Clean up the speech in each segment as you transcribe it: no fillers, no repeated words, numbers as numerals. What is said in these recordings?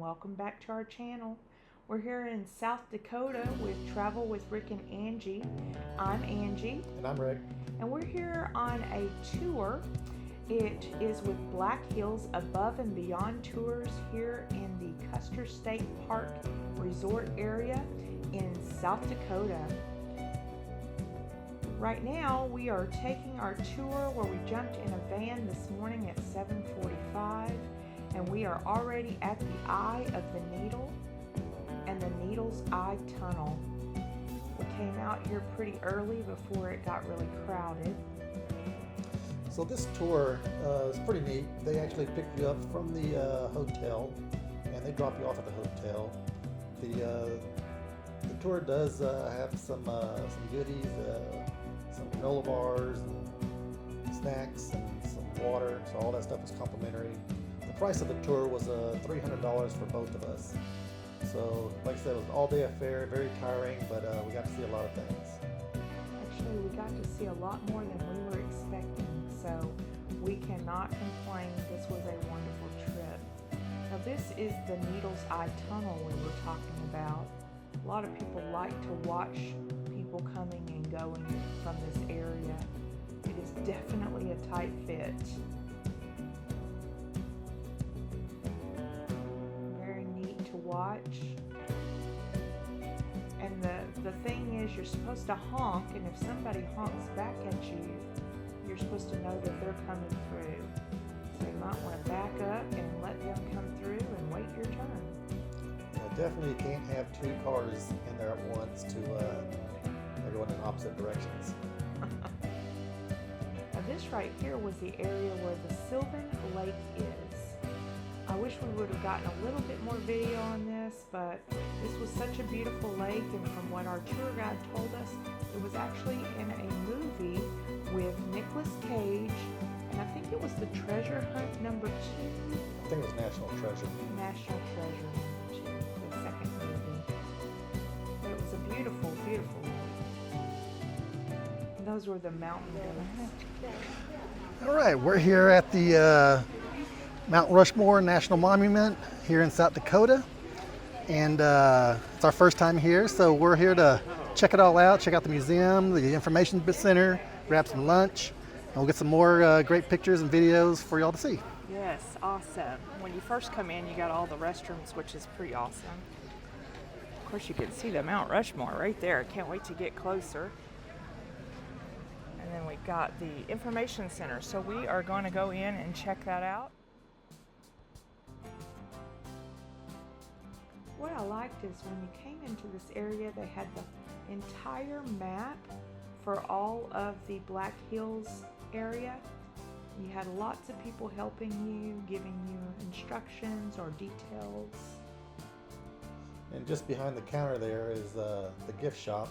welcome back to our channel. We're here in South Dakota with Travel with Rick and Angie. I'm Angie. And I'm Rick. And we're here on a tour. It is with Black Hills Above and Beyond Tours here in the Custer State Park resort area in South Dakota. Right now we are taking our tour where we jumped in a van this morning at 7:45 and we are already at the Eye of the Needle and the Needle's Eye Tunnel. We came out here pretty early before it got really crowded. So this tour is pretty neat. They actually pick you up from the hotel and they drop you off at the hotel. The tour does have some goodies, some granola bars, and snacks, and some water. So all that stuff is complimentary. The price of the tour was $300 for both of us. So like I said, it was an all-day affair, very tiring, but we got to see a lot of things. Actually, we got to see a lot more than we were expecting, so we cannot complain. This was a wonderful trip. Now this is the Needle's Eye Tunnel we were talking about. A lot of people like to watch people coming and going from this area. It is definitely a tight fit. Very neat to watch. And the thing is, you're supposed to honk, and if somebody honks back at you, you're supposed to know that they're coming through. So you might want to back up and let them come through and wait your turn. Definitely can't have two cars in there at once to they're going in opposite directions. Now this right here was the area where the Sylvan Lake is. I wish we would have gotten a little bit more video on this, but this was such a beautiful lake, and from what our tour guide told us, it was actually in a movie with Nicolas Cage, and I think it was the Treasure Hunt #2. I think it was National Treasure. National Treasure #2, the second movie. But it was a beautiful, beautiful lake. And those were the mountain goats. All right, we're here at the Mount Rushmore National Monument here in South Dakota, and it's our first time here, so we're here to check it all out, check out the museum, the information center, grab some lunch, and we'll get some more great pictures and videos for y'all to see. Yes, awesome. When you first come in, you got all the restrooms, which is pretty awesome. Of course, you can see the Mount Rushmore right there. Can't wait to get closer. And then we've got the information center, so we are going to go in and check that out. What I liked is when you came into this area, they had the entire map for all of the Black Hills area. You had lots of people helping you, giving you instructions or details. And just behind the counter there is the gift shop.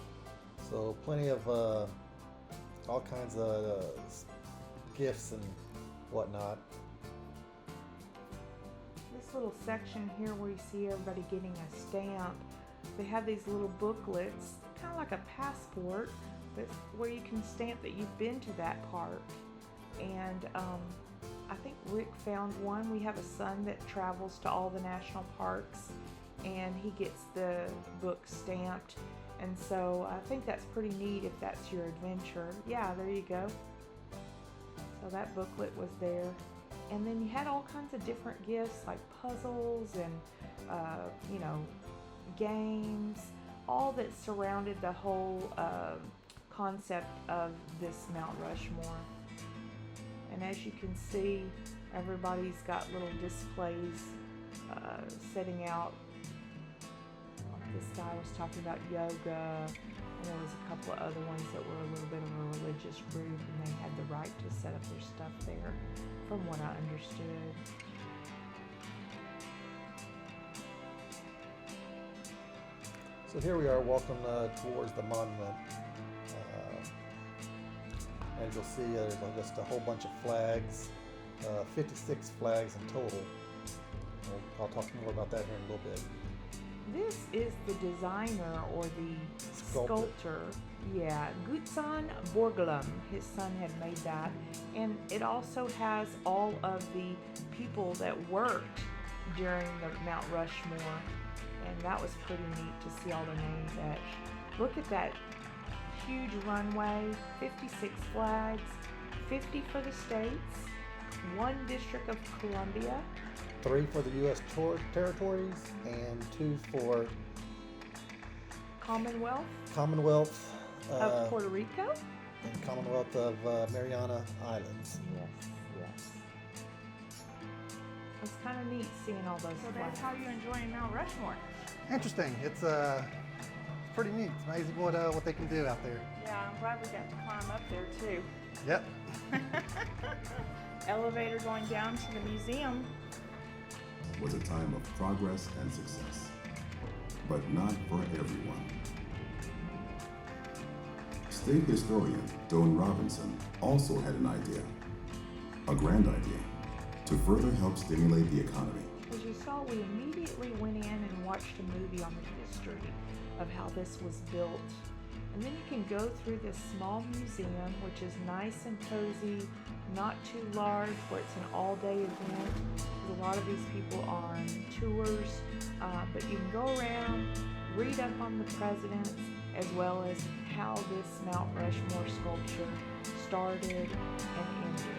So plenty of all kinds of gifts and whatnot. This little section here where you see everybody getting a stamp, they have these little booklets, kind of like a passport, but where you can stamp that you've been to that park. And I think Rick found one. We have a son that travels to all the national parks, and he gets the book stamped. And so I think that's pretty neat if that's your adventure. Yeah, there you go. So that booklet was there. And then you had all kinds of different gifts like puzzles and, games, all that surrounded the whole concept of this Mount Rushmore. And as you can see, everybody's got little displays setting out. Like this guy was talking about yoga, and there was a couple of other ones that were a little bit of a religious group, and they had the right to set up their stuff there, from what I understood. So here we are walking towards the monument. As you'll see, there's just a whole bunch of flags, 56 flags in total. I'll talk more about that here in a little bit. This is the designer or the sculptor. Yeah, Gutzon Borglum. His son had made that. And it also has all of the people that worked during the Mount Rushmore, and that was pretty neat to see all the names etched. Look at that huge runway, 56 flags, 50 for the states, 1 District of Columbia, 3 for the U.S. territories, and 2 for Commonwealth of Puerto Rico, and Commonwealth of Mariana Islands. Yes. It's kind of neat seeing all those. So that's how you're enjoying Mount Rushmore. Interesting. It's pretty neat. It's amazing what they can do out there. Yeah, I'm glad we got to climb up there too. Yep. Elevator going down to the museum. Was a time of progress and success, but not for everyone. State historian Doan Robinson also had an idea, a grand idea, to further help stimulate the economy. As you saw, we immediately went in and watched a movie on the history of how this was built. And then you can go through this small museum, which is nice and cozy, not too large, where it's an all-day event. A lot of these people are on tours, but you can go around, read up on the presidents, as well as how this Mount Rushmore sculpture started and ended.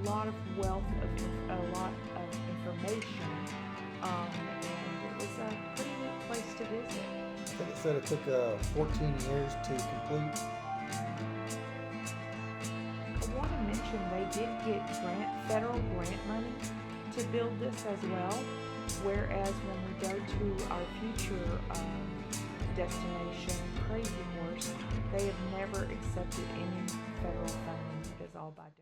A lot of information, and it was a pretty neat place to visit. I think it said it took 14 years to complete. I want to mention they did get federal grant money to build this as well, whereas when we go to our future destination, Crazy Horse, they have never accepted any federal funding. It is all by donation.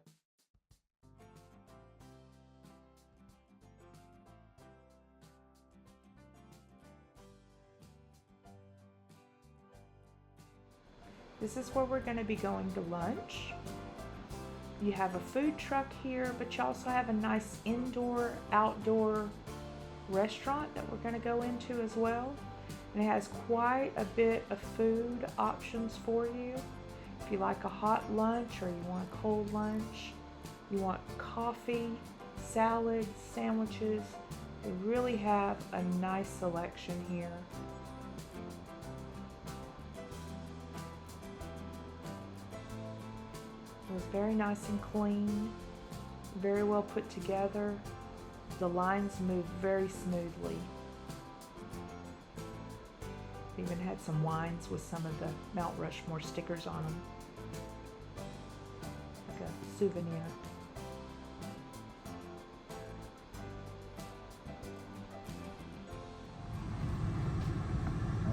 This is where we're going to be going to lunch. You have a food truck here, but you also have a nice indoor, outdoor restaurant that we're going to go into as well. And it has quite a bit of food options for you. If you like a hot lunch or you want a cold lunch, you want coffee, salads, sandwiches, they really have a nice selection here. It was very nice and clean, very well put together. The lines move very smoothly. Even had some wines with some of the Mount Rushmore stickers on them, like a souvenir.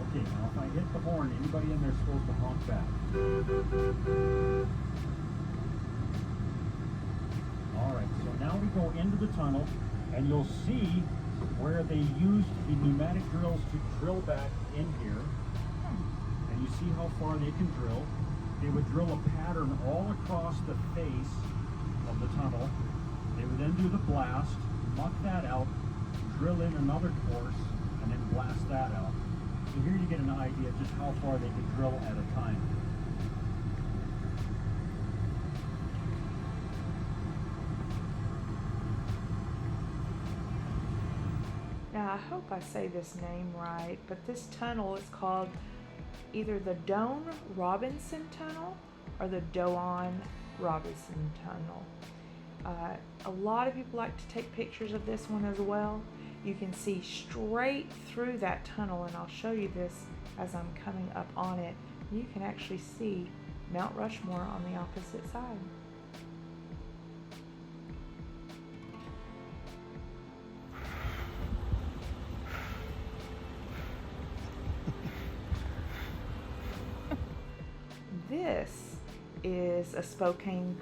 Okay, now if I hit the horn, anybody in there is supposed to honk back. Alright, so now we go into the tunnel, and you'll see where they used the pneumatic drills to drill back in here. And you see how far they can drill. They would drill a pattern all across the face of the tunnel. They would then do the blast, muck that out, drill in another course, and then blast that out. So here you get an idea of just how far they could drill at a time. Now, I hope I say this name right, but this tunnel is called either the Doan Robinson Tunnel or the Doan Robinson Tunnel. A lot of people like to take pictures of this one as well. You can see straight through that tunnel, and I'll show you this as I'm coming up on it. You can actually see Mount Rushmore on the opposite side. This is a Spokane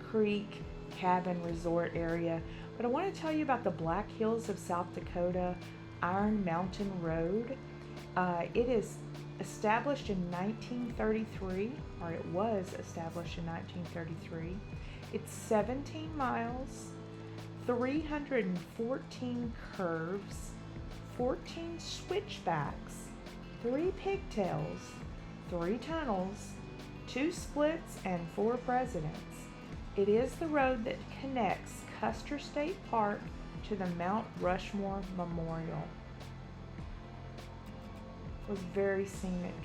Creek cabin resort area, but I want to tell you about the Black Hills of South Dakota Iron Mountain Road. It is established in 1933, or it was established in 1933. It's 17 miles, 314 curves, 14 switchbacks, 3 pigtails, 3 tunnels, 2 splits, and 4 presidents. It is the road that connects Custer State Park to the Mount Rushmore Memorial. It was very scenic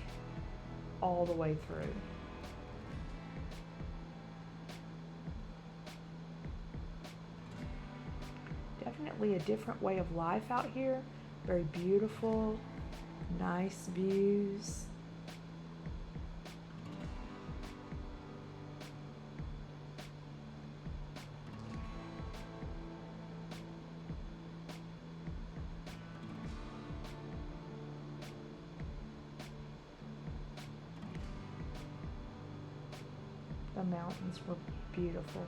all the way through. Definitely a different way of life out here. Very beautiful, nice views. The mountains were beautiful.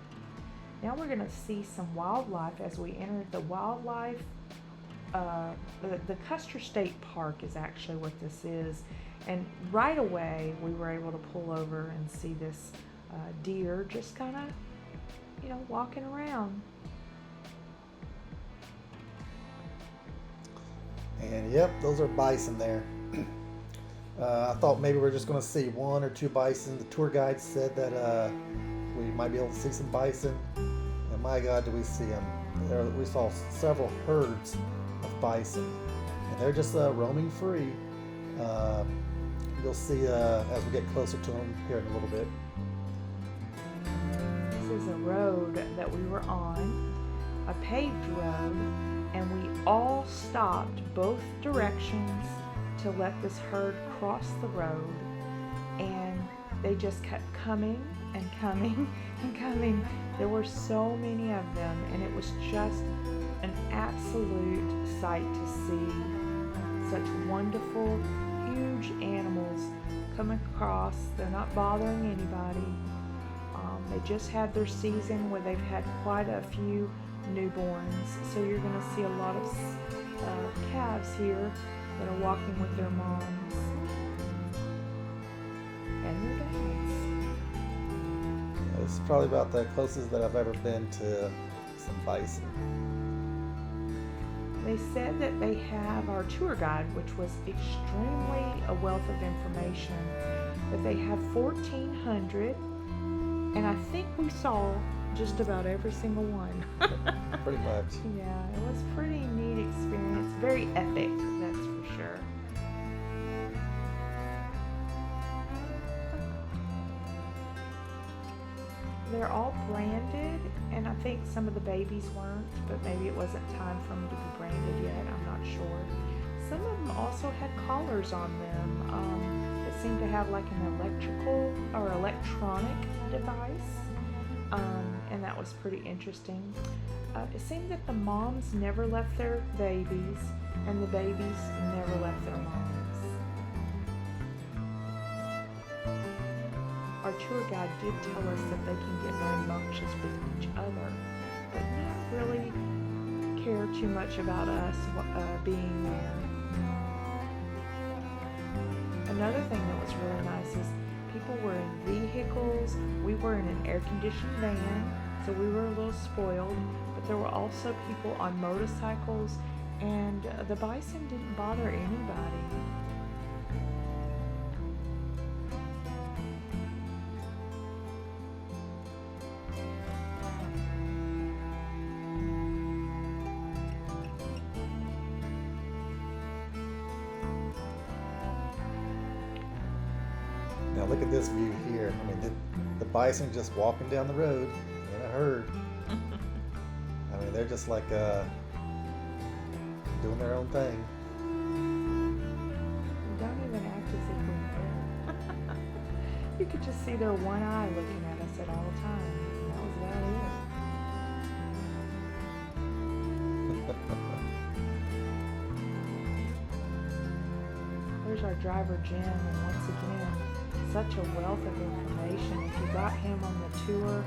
Now we're going to see some wildlife as we enter the wildlife. The Custer State Park is actually what this is. And right away we were able to pull over and see this deer just kind of, walking around. And yep, those are bison there. I thought maybe we're just going to see one or two bison. The tour guide said that we might be able to see some bison. And my God, do we see them. We saw several herds of bison. And they're just roaming free. You'll see as we get closer to them here in a little bit. This is a road that we were on, a paved road, and we all stopped both directions to let this herd cross the road, and they just kept coming and coming and coming. There were so many of them, and it was just an absolute sight to see such wonderful, huge animals come across. They're not bothering anybody. They just had their season where they've had quite a few newborns, so you're going to see a lot of calves here that are walking with their moms and their dads. This is probably about the closest that I've ever been to some bison. They said that they have our tour guide, which was extremely a wealth of information, that they have 1,400, and I think we saw just about every single one. Pretty much. Yeah, it was a pretty neat experience. Very epic, that's for sure. They're all branded, and I think some of the babies weren't, but maybe it wasn't time for them to be branded yet. I'm not sure. Some of them also had collars on them that seemed to have like an electrical or electronic device, and that was pretty interesting. It seemed that the moms never left their babies, and the babies never left their moms. Our tour guide did tell us that they can get very rambunctious with each other, but not really care too much about us being there. Another thing that was really nice is people were in vehicles. We were in an air-conditioned van, so we were a little spoiled, but there were also people on motorcycles, and the bison didn't bother anybody. Now look at this view here. I mean, the bison just walking down the road in a herd. I mean, they're just like doing their own thing. Don't even act as if we're there. You could just see their one eye looking at us at all times. And that was about it. There's our driver Jim, and once again, such a wealth of information. If you got him on the tour,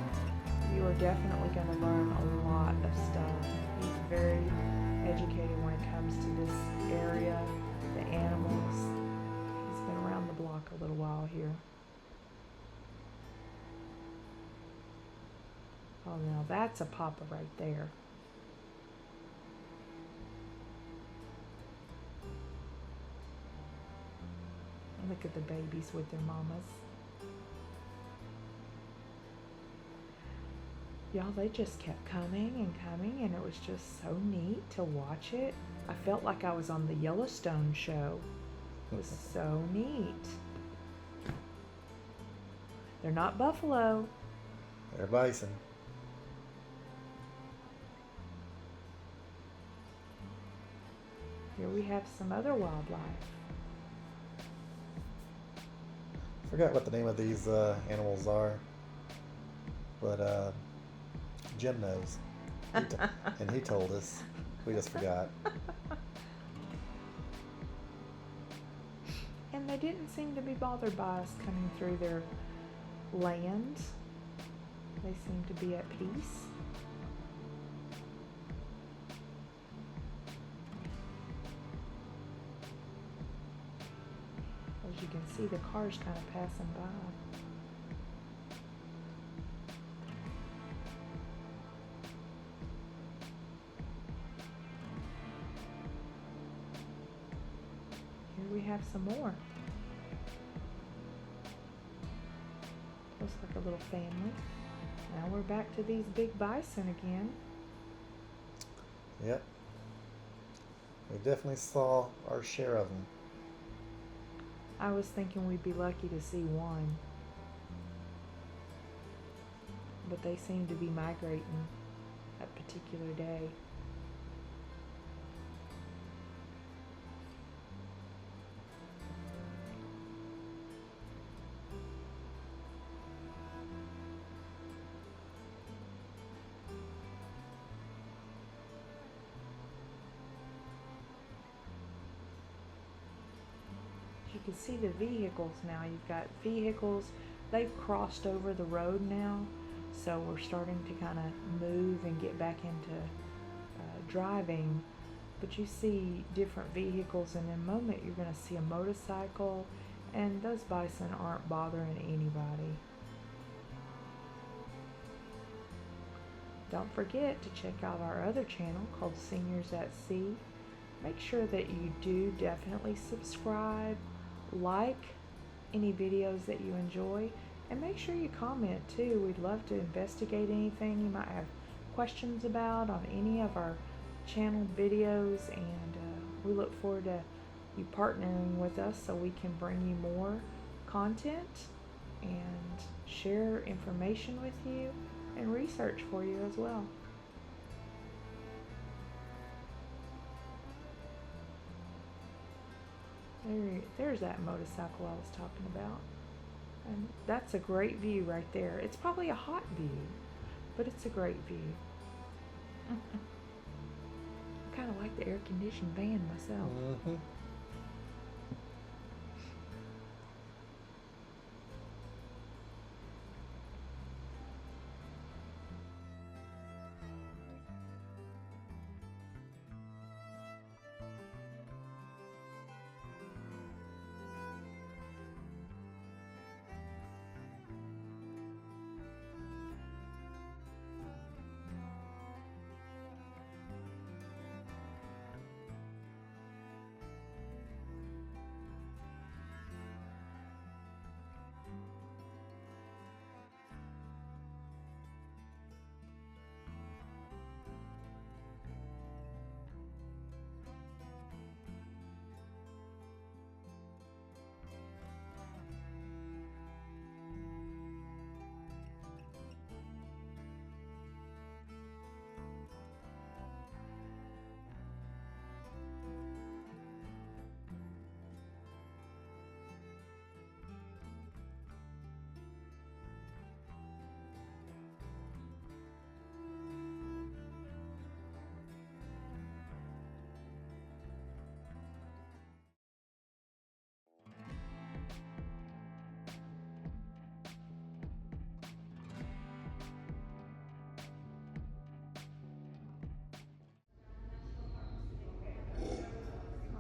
you are definitely going to learn a lot of stuff. He's very educated when it comes to this area, the animals. He's been around the block a little while here. Oh, now that's a papa right there. Look at the babies with their mamas. Y'all, they just kept coming and coming, and it was just so neat to watch it. I felt like I was on the Yellowstone show. It was so neat. They're not buffalo. They're bison. Here we have some other wildlife. Forgot what the name of these animals are, but Jim knows, and he told us. We just forgot. And they didn't seem to be bothered by us coming through their land. They seem to be at peace. As you can see, the cars kind of passing by. Here we have some more. Looks like a little family. Now we're back to these big bison again. Yep. We definitely saw our share of them. I was thinking we'd be lucky to see one. But they seem to be migrating that particular day. You can see the vehicles now. You've got vehicles, they've crossed over the road now, so we're starting to kind of move and get back into driving. But you see different vehicles, and in a moment you're going to see a motorcycle, and those bison aren't bothering anybody. Don't forget to check out our other channel called Seniors at Sea. Make sure that you do definitely subscribe, like any videos that you enjoy, and make sure you comment too. We'd love to investigate anything you might have questions about on any of our channel videos, and we look forward to you partnering with us so we can bring you more content and share information with you and research for you as well. There's that motorcycle I was talking about. And that's a great view right there. It's probably a hot view, but it's a great view. I kind of like the air-conditioned van myself. Mm-hmm.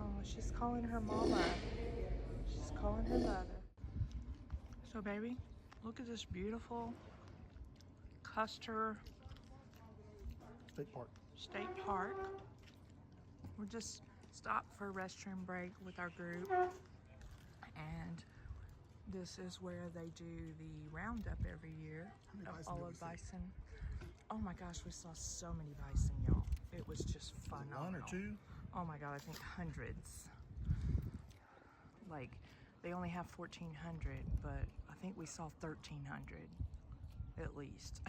Oh, she's calling her mama. She's calling her mother. So baby, look at this beautiful Custer State Park. State Park. We're just stopped for a restroom break with our group, and this is where they do the roundup every year of all of bison. Oh my gosh, we saw so many bison, y'all. It was just phenomenal. One or two? Oh my God, I think hundreds. Like, they only have 1,400, but I think we saw 1,300 at least.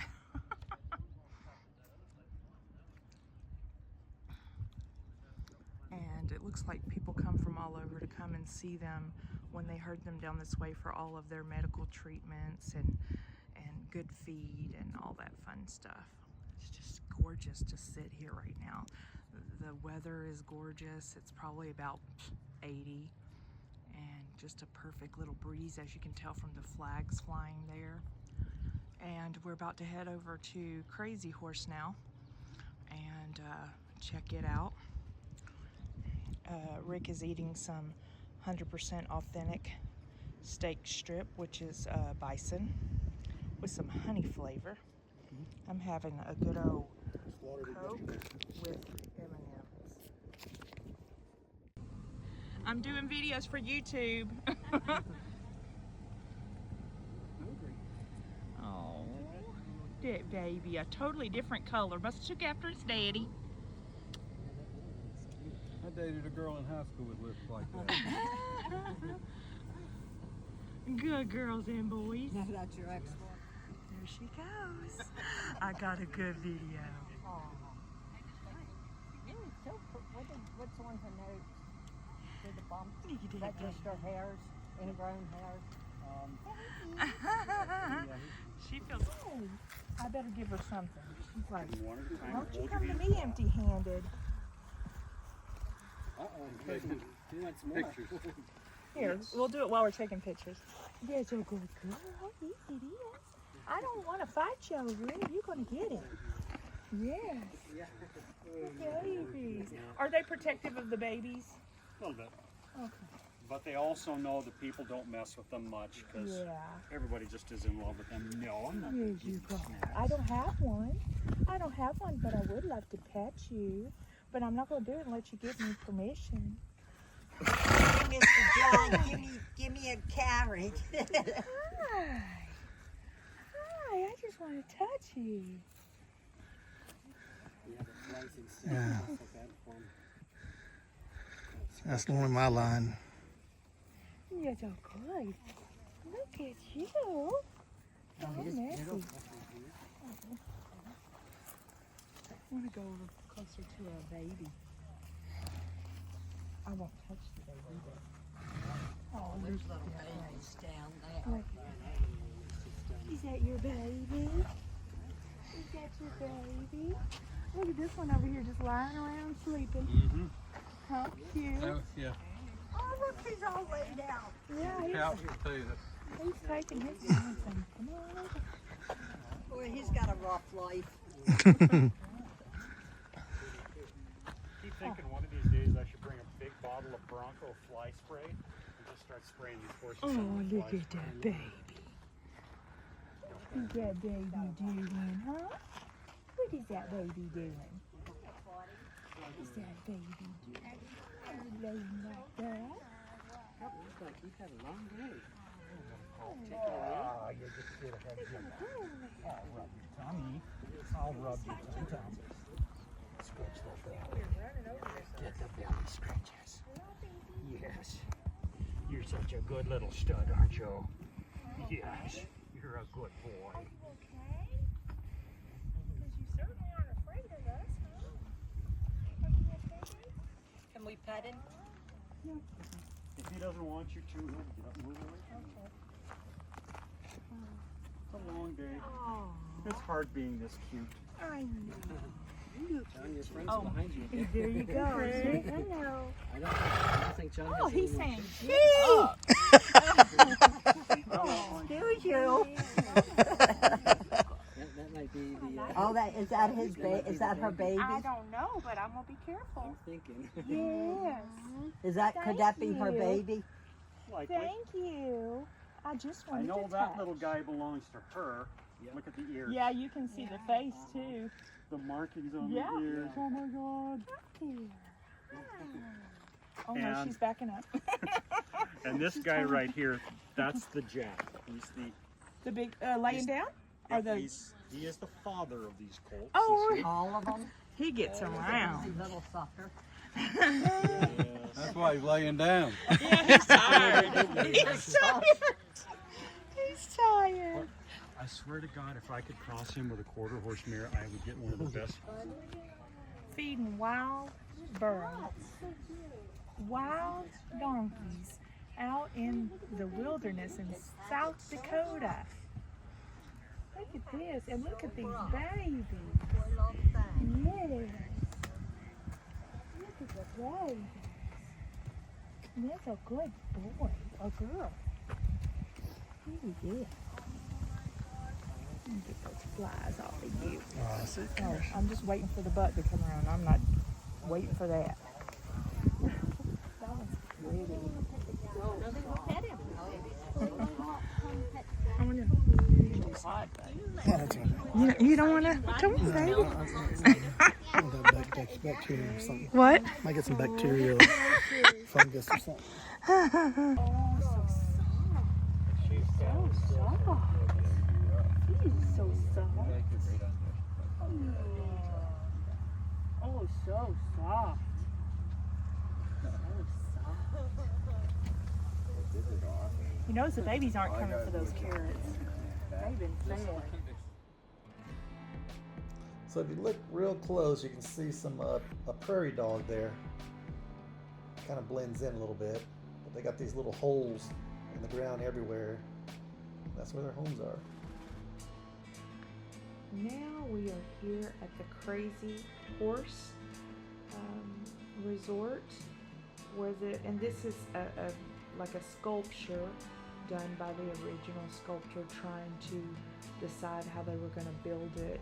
And it looks like people come from all over to come and see them when they herd them down this way for all of their medical treatments and good feed and all that fun stuff. It's just gorgeous to sit here right now. The weather is gorgeous. It's probably about 80 and just a perfect little breeze, as you can tell from the flags flying there. And we're about to head over to Crazy Horse now and check it out. Rick is eating some 100% authentic steak strip, which is bison, with some honey flavor. I'm having a good old Coke with M&Ms. I'm doing videos for YouTube. Oh, that baby, a totally different color. Must have took after its daddy. I dated a girl in high school that looked like that. Good girls and boys. No, that's your ex-wife. There she goes. I got a good video. Oh. So, what's on her nose? Did the bump? Is that just her hairs? Ingrown hairs? She feels, oh, I better give her something. She's like, don't you come to me empty-handed. You want some more? Here, we'll do it while we're taking pictures. That's a good girl. Yes, it is. I don't want to fight you over it. You're going to get it. Yes. Babies. Are they protective of the babies? A little bit. Okay. But they also know that people don't mess with them much because everybody just is in love with them. No, I'm not. Here you go. I don't have one. I don't have one, but I would love to pet you. But I'm not going to do it unless you give me permission. Hey, Mr. John, give me a carrot. Hi. Hi, I just want to touch you. Yeah. That's one of my line. You're so good. Look at you. Oh, messy. I want to go over closer to a baby. I won't touch the baby though. Oh, There's little babies down there. Is that your baby? Is that your baby? Look at this one over here just lying around sleeping. Mm-hmm. How cute. Yeah. Oh, look, he's all laid out. Yeah, Out here too. he's taking his time. Come on over. Boy, he's got a rough life. Keep thinking one of these days I should bring a big bottle of Bronco fly spray and just start spraying these horses. Oh, with look fly at spray. that baby. What's that baby doing, huh? What is that baby doing? What is that baby doing? Laying like that? Looks like you've had a long day. Oh, you just get ahead of him. I'll rub your tummy. I'll rub your tummy. Scratch that belly. Get the belly scratches. Yes. You're such a good little stud, aren't you? Yes. You're a good boy. Okay. Because you certainly aren't afraid of us, huh? Are you okay? Can we pet him? If he doesn't want you to, he'll get up and move away. It's a long day. Oh, It's hard being this cute. I know. John, your friend's behind you. There you go. I know. I don't think John Oh, has he's any more saying, gee! Excuse you. That might be the. Oh, is that his baby? Is that her baby? I don't know, but I'm going to be careful. Thinking. Yes. Could that be her you. baby? Likely. Thank you. I just I wanted know to that touch. little guy belongs to her. Yeah. Look at the ears. Yeah, you can see the face too. The markings on Yeah. the ears. Oh my god. Here. Oh no, And- she's backing up. And this guy right here, that's the Jack. He's The big laying down? Or the he's He is the father of these colts. Oh, All of them? he gets around. Little sucker. That's why he's laying down. Yeah, he's tired. He's tired. He's tired. I swear to God, if I could cross him with a quarter horse mare, I would get one of the best. Feeding wild birds, wild donkeys out in the wilderness in South Dakota. Look at this, and look at these babies. Yes. Look at the babies. And that's a good boy, or girl. Yeah. Let me get those flies off of you. Oh, I'm just waiting for the butt to come around. I'm not waiting for that. That one's pretty. I wanna. You don't want to? Come on, baby. Bacteria or something. What? Might get some bacterial fungus or something. Oh, so soft. He's so soft. Oh, so soft. He knows the babies aren't coming for those carrots. They've been fed. So if you look real close, you can see some a prairie dog there. Kind of blends in a little bit, but they got these little holes in the ground everywhere. That's where their homes are. Now we are here at the Crazy Horse Resort, and this is like a sculpture done by the original sculptor trying to decide how they were going to build it.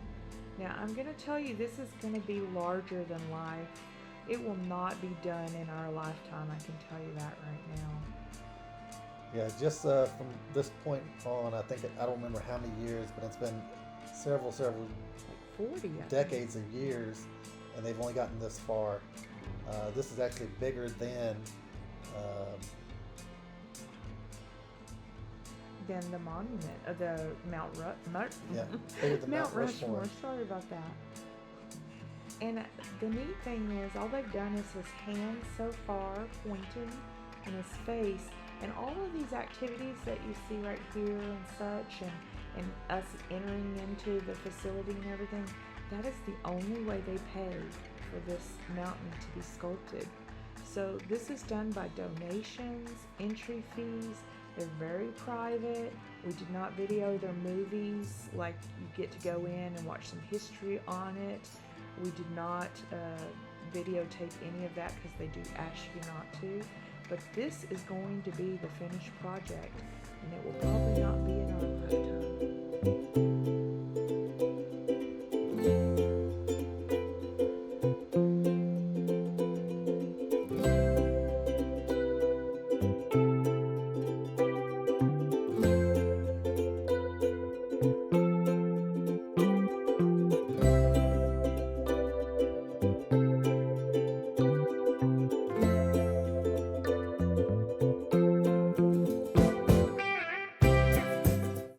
Now I'm going to tell you, this is going to be larger than life. It will not be done in our lifetime, I can tell you that right now. Yeah, just from this point on, I don't remember how many years, but it's been several Like 40, decades of years, and they've only gotten this far. This is actually bigger than the monument of the Mount bigger than Mount Rushmore. Sorry about that. And the neat thing is, all they've done is his hand so far pointing and his face, and all of these activities that you see right here and such, and us entering into the facility and everything, that is the only way they pay for this mountain to be sculpted. So this is done by donations, entry fees. They're very private. We did not video their movies, like you get to go in and watch some history on it. We did not videotape any of that because they do ask you not to. But this is going to be the finished project, and it will probably not be in our lifetime.